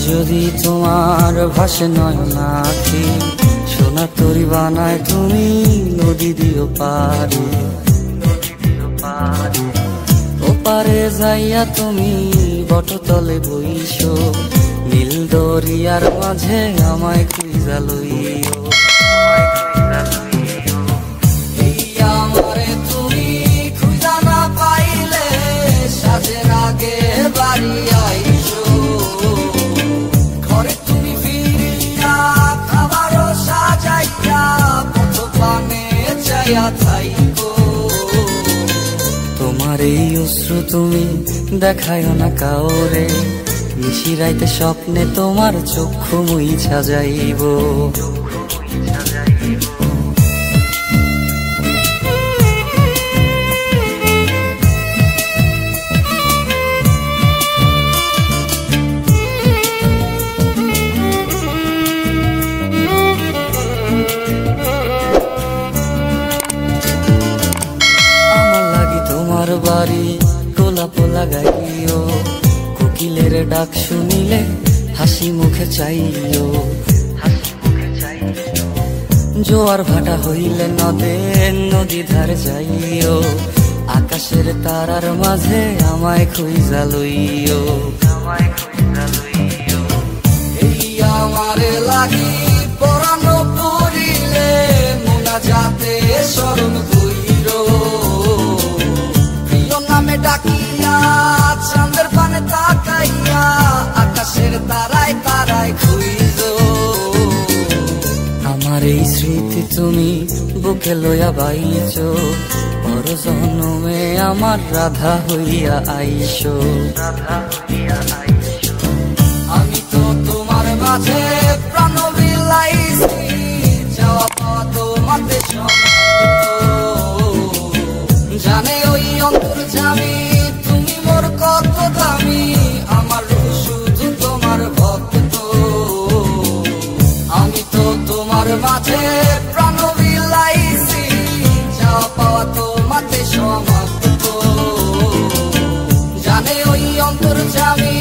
যদি তোমার ভাসে নয়ন আঁখি, সোনার তরি বানায় তুমি নদী দিও পারে। ওপারে যাইয়া তুমি বটতলে বইসো, নীল দরিয়ার মাঝে আমায় খুঁজা লইও। এই আমারে তুমি খুঁজা না পাইলে সাজের আগে বাড়ি আইসো। ঘরে তুমি ফিরিয়া খাবারও সাজাইয়া পথ পানে চাইয়া থাইকো। তোমার এই অশ্রু তুমি দেখায় না কাউরে, নিশিরাইতে স্বপ্নে তোমার চক্ষু মুইছা যাইব। আমার লাগি তোমার বাড়ি গোলাপ লাগাইও, কোকিলের ডাক শুনিলে হাসি মুখে চাইও। জোয়ার ভাটা হইলে নদে নদী ধারে যাইও, আকাশের তারার মাঝে আমায় খুঁজা লইও। এই আমারে লাগি পরানো পড়িলে মোনা যাতে স্মরণ কইরো। প্রিয় নামে ডাকিয়া চাঁদের পানে তাকাইয়া আকাশের তারায় তারায় খুঁজো। আমার এই স্মৃতি তুমি বুকে লইয়া বাইছো, পর জন্মে আমার রাধা হইয়া আইসো। আমি তো তোমার মাঝে প্রাণ বিলাইছি, যাওয়া পাওয়া তোমাতে জানে ওই অন্তর্যামী তুমি মোর কত দামি। আমার শুধু তোমার ভক্ত, আমি তো তোমার মাঝে প্রাণ বিলাইছি, যাওয়া পাওয়া তোমাতে সমাপ্ত। জানে ওই অন্তর্যামী